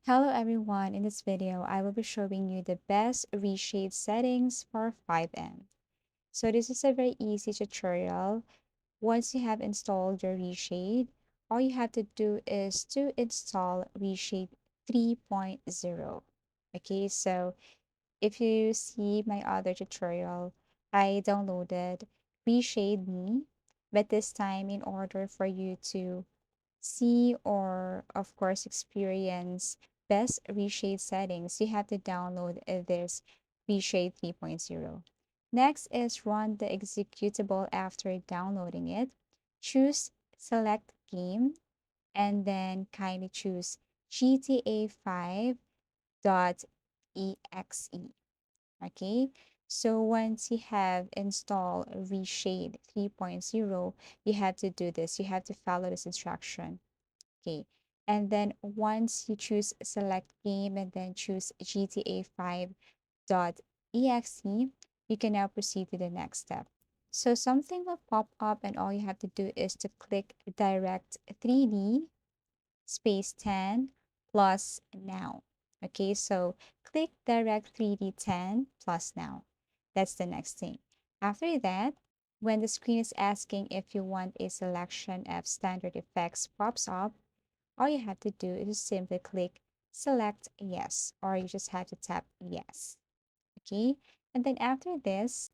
Hello everyone, in this video I will be showing you the best reshade settings for FiveM. So this is a very easy tutorial. Once you have installed your reshade, all you have to do is to install reshade 3.0. Okay, so if you see my other tutorial, I downloaded reshade me, but this time in order for you to see or of course experience best reshade settings, you have to download this reshade 3.0. Next is run the executable after downloading it. Choose select game and then kindly choose GTA 5.exe. Okay, so once you have installed reshade 3.0, you have to do this. You have to follow this instruction. Okay. And then once you choose select game and then choose GTA 5.exe, you can now proceed to the next step. So something will pop up and all you have to do is to click direct 3D space 10 plus now. Okay, so click direct 3D 10 plus now. That's the next thing. After that, when the screen is asking if you want a selection of standard effects pops up, all you have to do is simply click select yes, or you just have to tap yes. Okay. And then after this,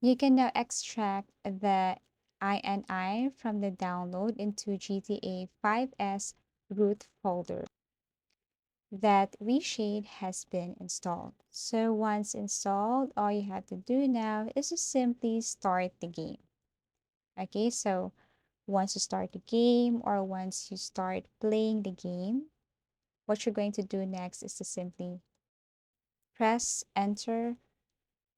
you can now extract the INI from the download into GTA 5's root folder that reshade has been installed. So once installed, all you have to do now is to simply start the game. Okay, so once you start the game or once you start playing the game, what you're going to do next is to simply press enter,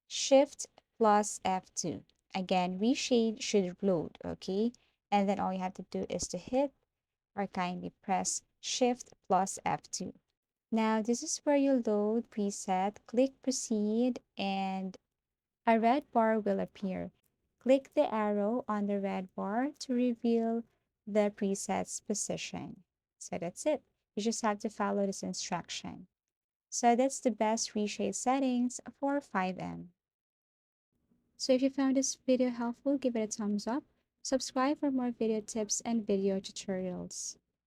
shift plus F2. Again, reshade should load, okay? And then all you have to do is to hit or kindly press shift plus F2. Now, this is where you load preset, click proceed, and a red bar will appear. Click the arrow on the red bar to reveal the preset's position. So that's it. You just have to follow this instruction. So that's the best reshade settings for FiveM. So if you found this video helpful, give it a thumbs up. Subscribe for more video tips and video tutorials.